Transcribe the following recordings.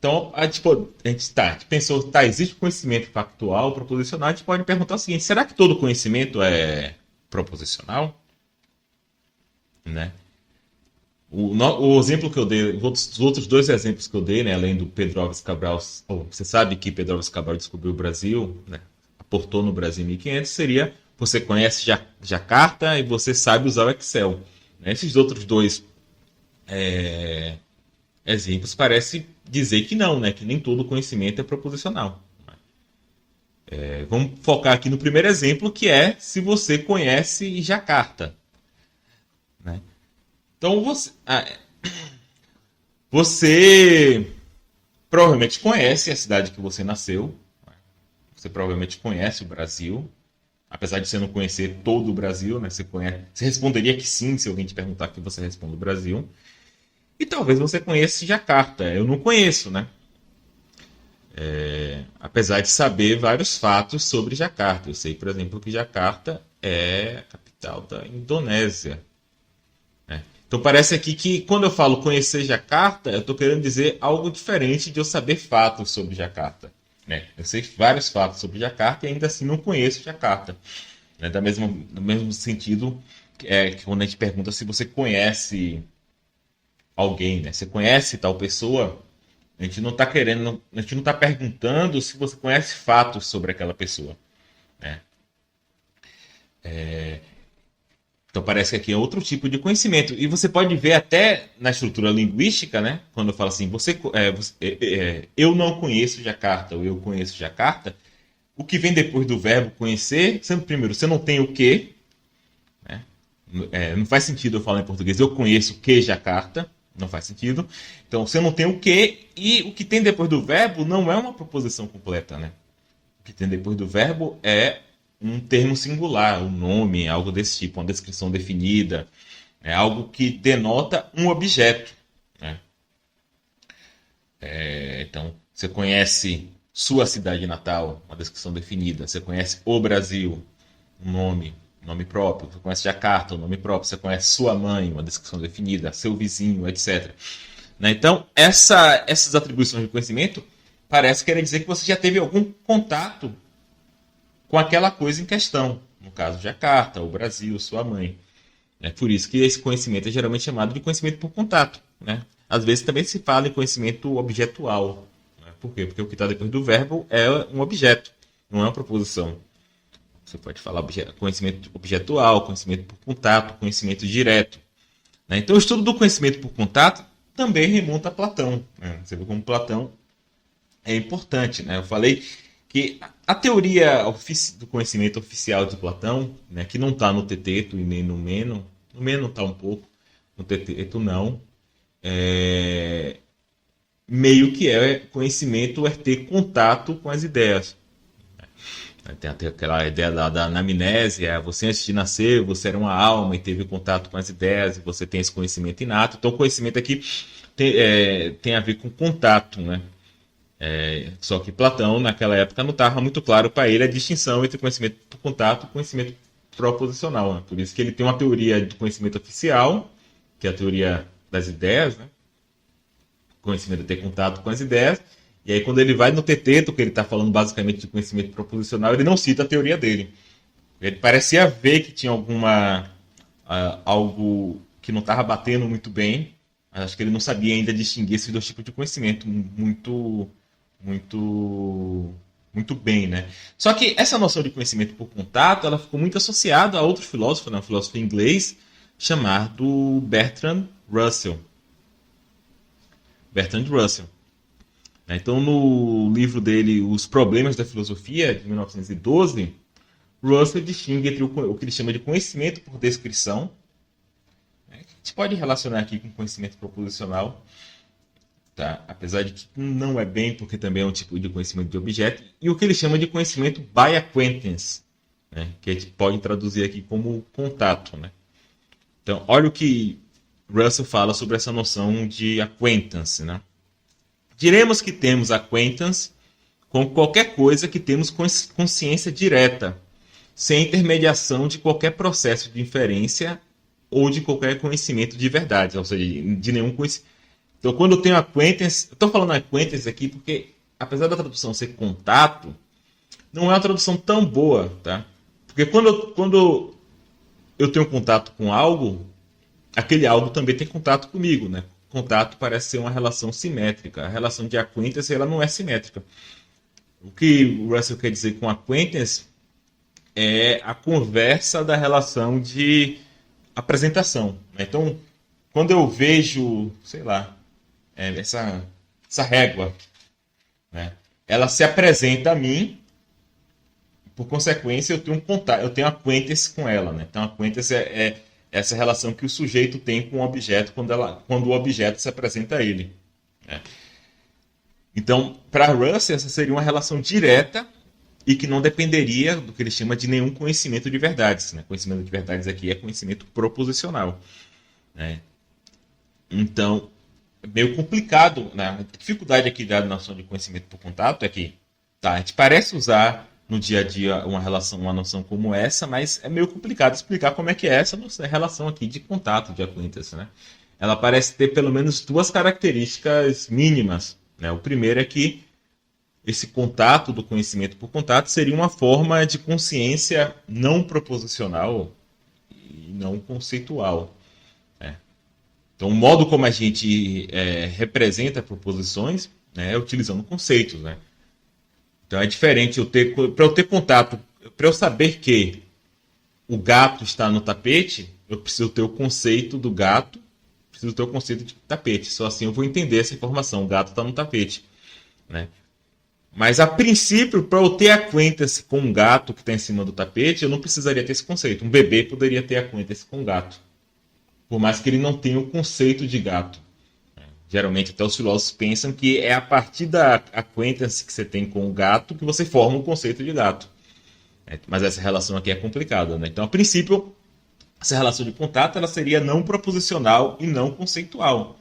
Então, a gente pensou, tá, existe conhecimento factual, proposicional, a gente pode perguntar o seguinte, será que todo conhecimento é proposicional? Né? O exemplo que eu dei, os outros dois exemplos que eu dei, né, além do Pedro Álvares Cabral, você sabe que Pedro Álvares Cabral descobriu o Brasil, né, aportou no Brasil em 1500, seria você conhece Jacarta e você sabe usar o Excel. Né? Esses outros dois exemplos parecem dizer que não, né, que nem todo conhecimento é proposicional. Vamos focar aqui no primeiro exemplo, que é se você conhece Jacarta. Né? Então você provavelmente conhece a cidade que você nasceu, você provavelmente conhece o Brasil, apesar de você não conhecer todo o Brasil, né? Você responderia que sim se alguém te perguntar que você responde o Brasil. E talvez você conheça Jacarta. Eu não conheço, né? Apesar de saber vários fatos sobre Jacarta. Eu sei, por exemplo, que Jacarta é a capital da Indonésia. Né? Então parece aqui que quando eu falo conhecer Jacarta, eu estou querendo dizer algo diferente de eu saber fatos sobre Jacarta. Né? Eu sei vários fatos sobre Jacarta e ainda assim não conheço Jacarta. Né? No mesmo sentido que quando a gente pergunta se você conhece alguém, né? Você conhece tal pessoa, a gente não está querendo, a gente não está perguntando se você conhece fatos sobre aquela pessoa. Né? Então parece que aqui é outro tipo de conhecimento. E você pode ver até na estrutura linguística, né? Quando eu falo assim, eu não conheço Jacarta, ou eu conheço Jacarta, o que vem depois do verbo conhecer, sempre primeiro, você não tem o que, né? Não faz sentido eu falar em português, eu conheço que Jacarta, não faz sentido. Então você não tem o que, e o que tem depois do verbo não é uma proposição completa, né? O que tem depois do verbo é um termo singular, um nome, algo desse tipo, uma descrição definida, é algo que denota um objeto. Né? Então, você conhece sua cidade natal, uma descrição definida. Você conhece o Brasil, um nome próprio. Você conhece Jacarta, um nome próprio. Você conhece sua mãe, uma descrição definida. Seu vizinho, etc. Né? Então, essas atribuições de conhecimento parece querer dizer que você já teve algum contato com aquela coisa em questão. No caso, Jacarta, o Brasil, sua mãe. É por isso que esse conhecimento é geralmente chamado de conhecimento por contato. Né? Às vezes também se fala em conhecimento objetual. Né? Por quê? Porque o que está depois do verbo é um objeto, não é uma proposição. Você pode falar conhecimento objetual, conhecimento por contato, conhecimento direto. Né? Então o estudo do conhecimento por contato também remonta a Platão. Né? Você vê como Platão é importante. Né? Eu falei que a teoria do conhecimento oficial de Platão, né, que não está no Teteto e nem no Meno está um pouco, no Teteto não, meio que conhecimento é ter contato com as ideias. Tem até aquela ideia da anamnésia, você antes de nascer, você era uma alma e teve contato com as ideias, e você tem esse conhecimento inato. Então o conhecimento aqui tem a ver com contato, né? Só que Platão, naquela época, não estava muito claro para ele a distinção entre conhecimento por contato e conhecimento proposicional. Né? Por isso que ele tem uma teoria de conhecimento oficial, que é a teoria das ideias, né? Conhecimento de ter contato com as ideias. E aí, quando ele vai no Teteto, que ele está falando basicamente de conhecimento proposicional, ele não cita a teoria dele. Ele parecia ver que tinha algo que não estava batendo muito bem. Acho que ele não sabia ainda distinguir esses dois tipos de conhecimento muito bem, né? Só que essa noção de conhecimento por contato, ela ficou muito associada a outro filósofo, né? Um filósofo inglês chamado Bertrand Russell. Bertrand Russell. Então, no livro dele, Os Problemas da Filosofia, de 1912, Russell distingue entre o que ele chama de conhecimento por descrição, né? Que a gente pode relacionar aqui com conhecimento proposicional, tá? Apesar de que não é bem, porque também é um tipo de conhecimento de objeto, e o que ele chama de conhecimento by acquaintance, né? Que a gente pode traduzir aqui como contato. Né? Então, olha o que Russell fala sobre essa noção de acquaintance. Né? Diremos que temos acquaintance com qualquer coisa que temos consciência direta, sem intermediação de qualquer processo de inferência ou de qualquer conhecimento de verdade, ou seja, de nenhum conhecimento. Então, quando eu tenho acquaintance, eu estou falando acquaintance aqui porque, apesar da tradução ser contato, não é uma tradução tão boa, tá? Porque quando eu tenho contato com algo, aquele algo também tem contato comigo, né? Contato parece ser uma relação simétrica. A relação de acquaintance, ela não é simétrica. O que o Russell quer dizer com acquaintance é a conversa da relação de apresentação, né? Então, quando eu vejo, sei lá, essa régua, né? Ela se apresenta a mim, por consequência, eu tenho um contato, eu tenho acquaintance com ela, né? Então, acquaintance é essa relação que o sujeito tem com o objeto quando o objeto se apresenta a ele, né? Então, para Russell, essa seria uma relação direta e que não dependeria do que ele chama de nenhum conhecimento de verdades, né? Conhecimento de verdades aqui é conhecimento proposicional, né? Então, é meio complicado, né? A dificuldade aqui da noção de conhecimento por contato é que a gente parece usar no dia a dia uma noção como essa, mas é meio complicado explicar como é que é essa relação aqui de contato, de acquaintance, né? Ela parece ter pelo menos duas características mínimas, né? O primeiro é que esse contato do conhecimento por contato seria uma forma de consciência não proposicional e não conceitual, né? Então, o modo como a gente representa proposições, né, é utilizando conceitos, né? Então, é diferente para eu ter contato, para eu saber que o gato está no tapete, eu preciso ter o conceito do gato, preciso ter o conceito de tapete. Só assim eu vou entender essa informação, o gato está no tapete, né? Mas, a princípio, para eu ter acquaintance com um gato que está em cima do tapete, eu não precisaria ter esse conceito. Um bebê poderia ter acquaintance com um gato, por mais que ele não tenha o conceito de gato. Geralmente, até os filósofos pensam que é a partir da acquaintance que você tem com o gato que você forma o conceito de gato. Mas essa relação aqui é complicada, né? Então, a princípio, essa relação de contato ela seria não proposicional e não conceitual,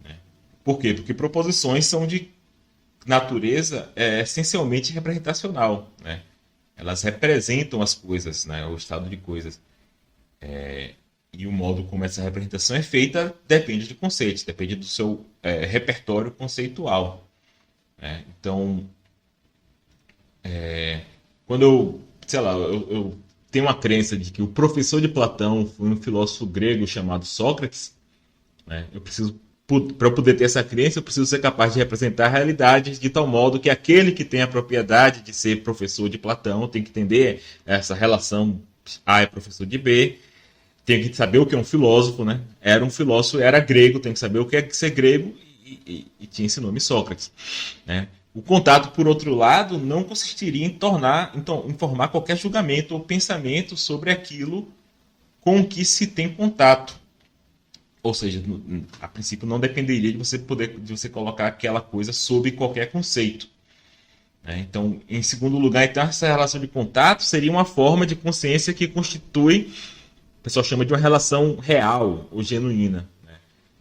né? Por quê? Porque proposições são de natureza essencialmente representacional, né? Elas representam as coisas, né? O estado de coisas. E o modo como essa representação é feita depende de conceitos, depende do seu repertório conceitual, né? Então, quando eu tenho uma crença de que o professor de Platão foi um filósofo grego chamado Sócrates, né? Para eu poder ter essa crença, eu preciso ser capaz de representar a realidade de tal modo que aquele que tem a propriedade de ser professor de Platão tem que entender essa relação A é professor de B, tem que saber o que é um filósofo, né? Era um filósofo, era grego, tem que saber o que é ser grego e tinha esse nome Sócrates, né? O contato, por outro lado, não consistiria em formar qualquer julgamento ou pensamento sobre aquilo com que se tem contato. Ou seja, a princípio não dependeria de você colocar aquela coisa sob qualquer conceito, né? Então, em segundo lugar, então, essa relação de contato seria uma forma de consciência que constitui, o pessoal chama de uma relação real ou genuína, né?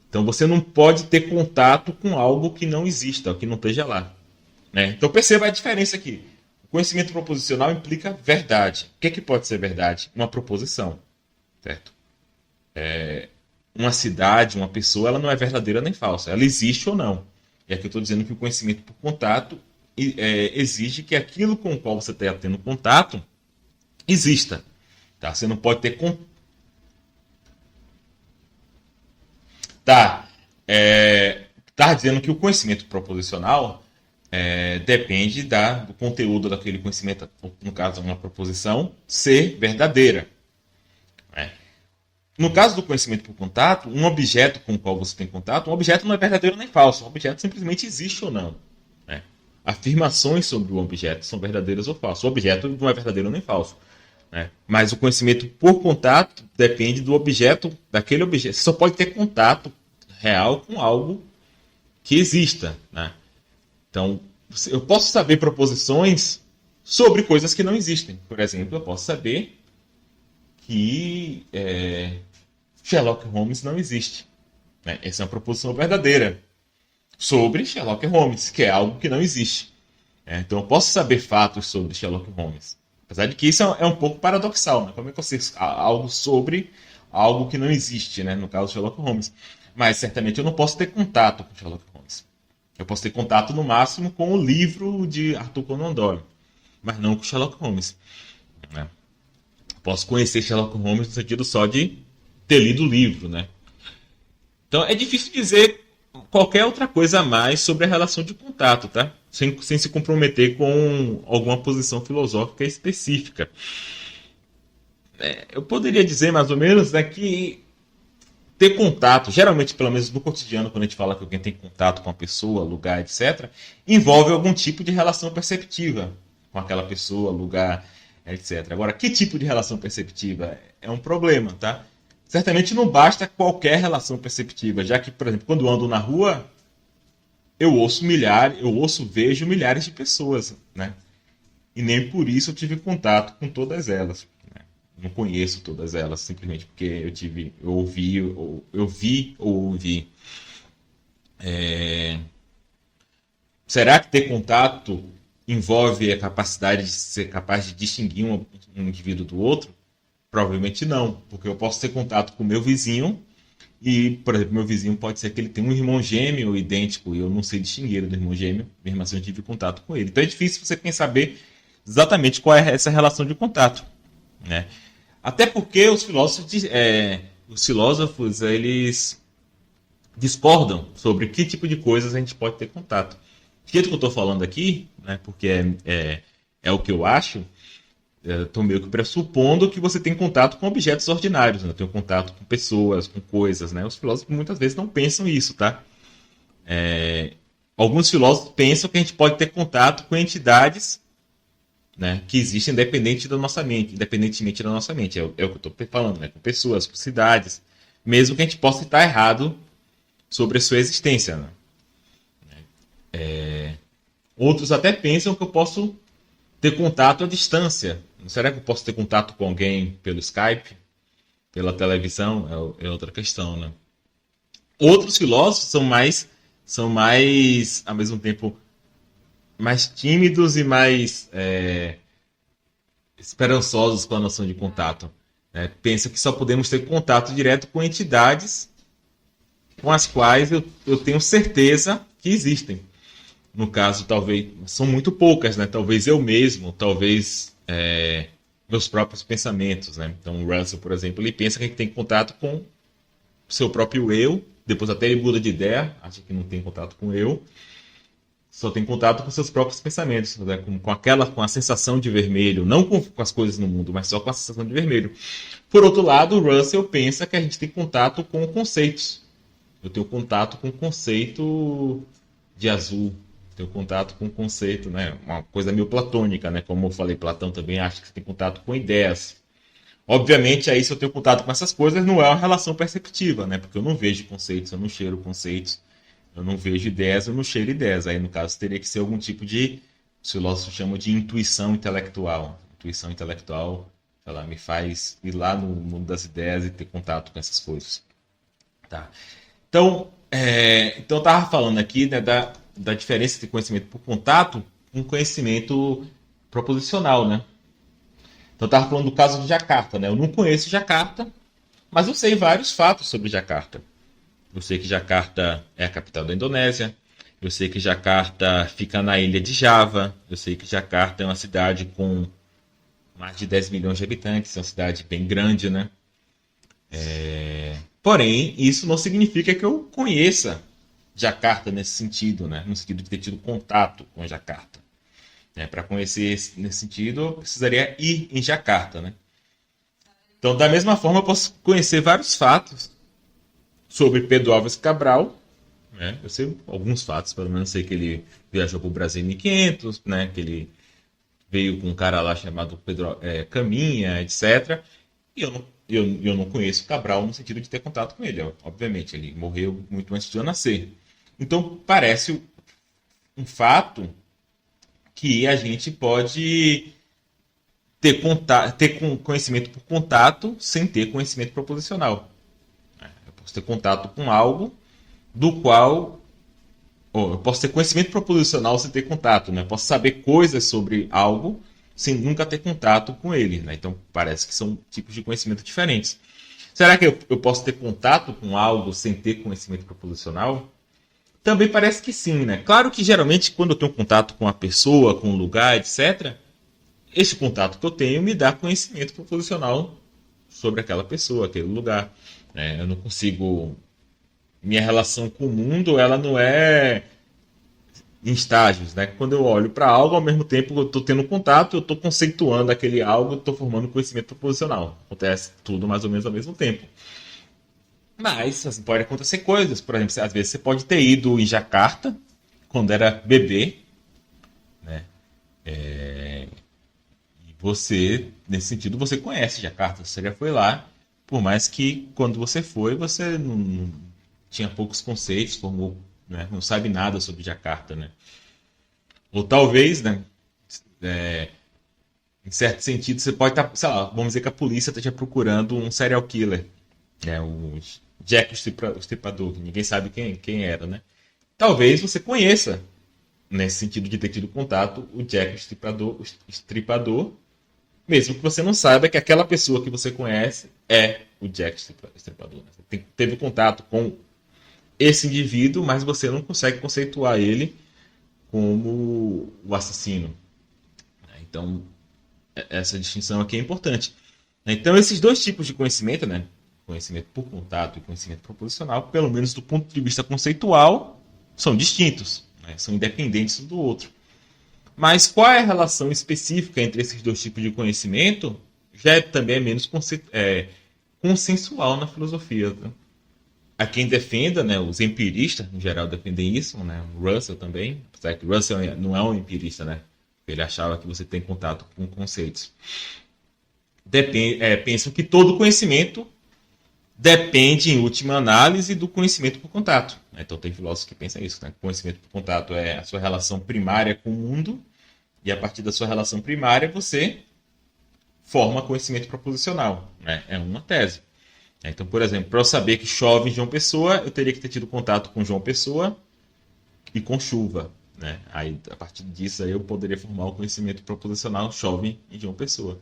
Então, você não pode ter contato com algo que não exista, que não esteja lá, né? Então, perceba a diferença aqui. O conhecimento proposicional implica verdade. O que é que pode ser verdade? Uma proposição, certo? Uma cidade, uma pessoa, ela não é verdadeira nem falsa. Ela existe ou não. E aqui eu estou dizendo que o conhecimento por contato exige que aquilo com o qual você está tendo contato exista. Tá? Você não pode ter Tá dizendo que o conhecimento proposicional depende do conteúdo daquele conhecimento, no caso, uma proposição, ser verdadeira, né? No caso do conhecimento por contato, um objeto com o qual você tem contato, um objeto não é verdadeiro nem falso, um objeto simplesmente existe ou não, né? Afirmações sobre o objeto são verdadeiras ou falsas. O objeto não é verdadeiro nem falso, né? Mas o conhecimento por contato depende do objeto, daquele objeto. Você só pode ter contato real com algo que exista, né? Então, eu posso saber proposições sobre coisas que não existem. Por exemplo, eu posso saber que Sherlock Holmes não existe, né? Essa é uma proposição verdadeira sobre Sherlock Holmes, que é algo que não existe. Então, eu posso saber fatos sobre Sherlock Holmes. Apesar de que isso é um pouco paradoxal, né? Como é que eu sei algo sobre algo que não existe, né? No caso, Sherlock Holmes. Mas certamente eu não posso ter contato com Sherlock Holmes. Eu posso ter contato no máximo com o livro de Arthur Conan Doyle, mas não com Sherlock Holmes, né? Posso conhecer Sherlock Holmes no sentido só de ter lido o livro, né? Então é difícil dizer qualquer outra coisa a mais sobre a relação de contato, tá? Sem se comprometer com alguma posição filosófica específica. Eu poderia dizer mais ou menos, né, que ter contato, geralmente, pelo menos no cotidiano, quando a gente fala que alguém tem contato com a pessoa, lugar, etc., envolve algum tipo de relação perceptiva com aquela pessoa, lugar, etc. Agora, que tipo de relação perceptiva? É um problema, tá? Certamente não basta qualquer relação perceptiva, já que, por exemplo, quando eu ando na rua, vejo milhares de pessoas, né? E nem por isso eu tive contato com todas elas. Né? Não conheço todas elas, simplesmente porque eu vi ou ouvi. Será que ter contato envolve a capacidade de ser capaz de distinguir um indivíduo do outro? Provavelmente não, porque eu posso ter contato com o meu vizinho e, por exemplo, meu vizinho pode ser que ele tenha um irmão gêmeo idêntico e eu não sei distinguir do irmão gêmeo, mesmo assim eu tive contato com ele. Então é difícil você saber exatamente qual é essa relação de contato, né? Até porque os filósofos eles discordam sobre que tipo de coisas a gente pode ter contato. O jeito que eu estou falando aqui, né, porque é o que eu acho, estou meio que pressupondo que você tem contato com objetos ordinários, né? Tem contato com pessoas, com coisas, né? Os filósofos muitas vezes não pensam isso, tá? Alguns filósofos pensam que a gente pode ter contato com entidades, né, que existem independentemente da nossa mente. É o que eu estou falando, né? Com pessoas, com cidades, mesmo que a gente possa estar errado sobre a sua existência. Né? Outros até pensam que eu posso ter contato à distância. Será que eu posso ter contato com alguém pelo Skype, pela televisão? É outra questão, né? Outros filósofos são mais, ao mesmo tempo, mais tímidos e mais esperançosos com a noção de contato. Né? Pensam que só podemos ter contato direto com entidades com as quais eu tenho certeza que existem. No caso, talvez, são muito poucas, né? Talvez eu mesmo, talvez meus próprios pensamentos, né? Então, o Russell, por exemplo, ele pensa que a gente tem contato com o seu próprio eu, depois até ele muda de ideia, acha que não tem contato com o eu, só tem contato com seus próprios pensamentos, né? Com a sensação de vermelho, não com as coisas no mundo, mas só com a sensação de vermelho. Por outro lado, o Russell pensa que a gente tem contato com conceitos. Eu tenho contato com o conceito de azul, tenho contato com o conceito, né? Uma coisa meio platônica, né? Como eu falei, Platão também acha que você tem contato com ideias. Obviamente, aí se eu tenho contato com essas coisas, não é uma relação perceptiva, né? Porque eu não vejo conceitos, eu não cheiro conceitos, eu não vejo ideias, eu não cheiro ideias. Aí, no caso, teria que ser algum tipo de, os filósofos chamam de intuição intelectual. Intuição intelectual, sei lá, me faz ir lá no mundo das ideias e ter contato com essas coisas. Tá. Então eu estava falando aqui, né, da diferença de conhecimento por contato com conhecimento proposicional, né? Então eu estava falando do caso de Jacarta, né? Eu não conheço Jacarta, mas eu sei vários fatos sobre Jacarta. Eu sei que Jacarta é a capital da Indonésia, eu sei que Jacarta fica na ilha de Java, eu sei que Jacarta é uma cidade com mais de 10 milhões de habitantes, é uma cidade bem grande, né? Porém, isso não significa que eu conheça Jacarta nesse sentido, né? No sentido de ter tido contato com Jacarta. Para conhecer nesse sentido, eu precisaria ir em Jacarta, né? Então, da mesma forma, eu posso conhecer vários fatos sobre Pedro Álvares Cabral. Né? Eu sei alguns fatos, pelo menos sei que ele viajou para o Brasil em 1500, né? Que ele veio com um cara lá chamado Pedro Caminha, etc. E eu não conheço Cabral no sentido de ter contato com ele. Obviamente, ele morreu muito antes de eu nascer. Então, parece um fato que a gente pode ter conhecimento por contato sem ter conhecimento proposicional. Eu posso ter contato com algo do qual... eu posso ter conhecimento proposicional sem ter contato. Né? Eu posso saber coisas sobre algo sem nunca ter contato com ele. Né? Então, parece que são tipos de conhecimento diferentes. Será que eu posso ter contato com algo sem ter conhecimento proposicional? Também parece que sim, né? Claro que geralmente quando eu tenho contato com a pessoa, com o lugar, etc., esse contato que eu tenho me dá conhecimento proposicional sobre aquela pessoa, aquele lugar. Eu não consigo. Minha relação com o mundo, ela não é em estágios, né? Quando eu olho para algo, ao mesmo tempo eu estou tendo contato, eu estou conceituando aquele algo, estou formando conhecimento proposicional. Acontece tudo mais ou menos ao mesmo tempo. Mas assim, pode acontecer coisas. Por exemplo, às vezes você pode ter ido em Jacarta quando era bebê, né? E você, nesse sentido, você conhece Jacarta, você já foi lá, por mais que quando você foi, você não tinha poucos conceitos, formou, né? Não sabe nada sobre Jacarta, né? Ou talvez, né? Em certo sentido, você pode estar, sei lá, vamos dizer que a polícia esteja procurando um serial killer, né? O Jack o Estripador, que ninguém sabe quem era, né? Talvez você conheça, nesse sentido de ter tido contato, o Jack o Estripador, mesmo que você não saiba que aquela pessoa que você conhece é o Jack Estripador. Né? Você teve contato com esse indivíduo, mas você não consegue conceituar ele como o assassino. Então, essa distinção aqui é importante. Então, esses dois tipos de conhecimento, né? Conhecimento por contato e conhecimento proposicional, pelo menos do ponto de vista conceitual, são distintos, né? São independentes um do outro. Mas qual é a relação específica entre esses dois tipos de conhecimento já também é menos consensual na filosofia. Né? Há quem defenda, né, os empiristas, em geral, defendem isso, né, o Russell também, apesar que Russell não é um empirista, né, ele achava que você tem contato com conceitos. Pensam que todo conhecimento depende, em última análise, do conhecimento por contato. Então tem filósofos que pensam isso, né? Conhecimento por contato é a sua relação primária com o mundo, e a partir da sua relação primária você forma conhecimento proposicional. Né? É uma tese. Então, por exemplo, para eu saber que chove em João Pessoa, eu teria que ter tido contato com João Pessoa e com chuva. Né? Aí, a partir disso, aí eu poderia formar o conhecimento proposicional chove em João Pessoa.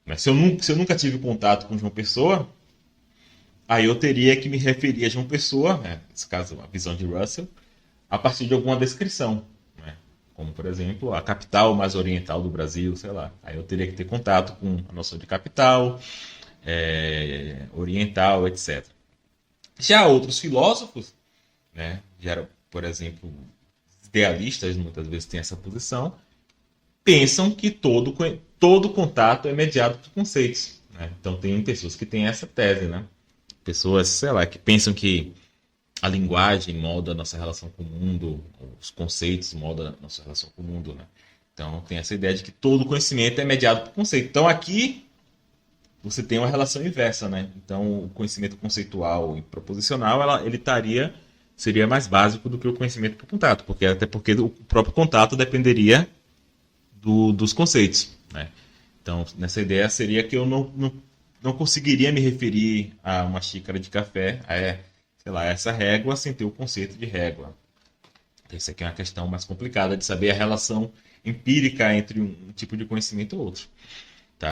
Mas se eu nunca tive contato com João Pessoa, aí eu teria que me referir a João Pessoa, né? Nesse caso, a visão de Russell, a partir de alguma descrição. Né? Como, por exemplo, a capital mais oriental do Brasil, sei lá. Aí eu teria que ter contato com a noção de capital, oriental, etc. Já outros filósofos, né? Já, por exemplo, idealistas, muitas vezes têm essa posição, pensam que todo contato é mediado por conceitos. Né? Então tem pessoas que têm essa tese, né? Pessoas, sei lá, que pensam que a linguagem molda a nossa relação com o mundo, os conceitos moldam a nossa relação com o mundo, né? Então tem essa ideia de que todo conhecimento é mediado por conceito. Então aqui você tem uma relação inversa, né? Então o conhecimento conceitual e proposicional, ele seria mais básico do que o conhecimento por contato, até porque o próprio contato dependeria dos conceitos, né? Então nessa ideia seria que eu não conseguiria me referir a uma xícara de café, sei lá, essa régua sem ter o conceito de régua. Então, isso aqui é uma questão mais complicada de saber a relação empírica entre um tipo de conhecimento e outro.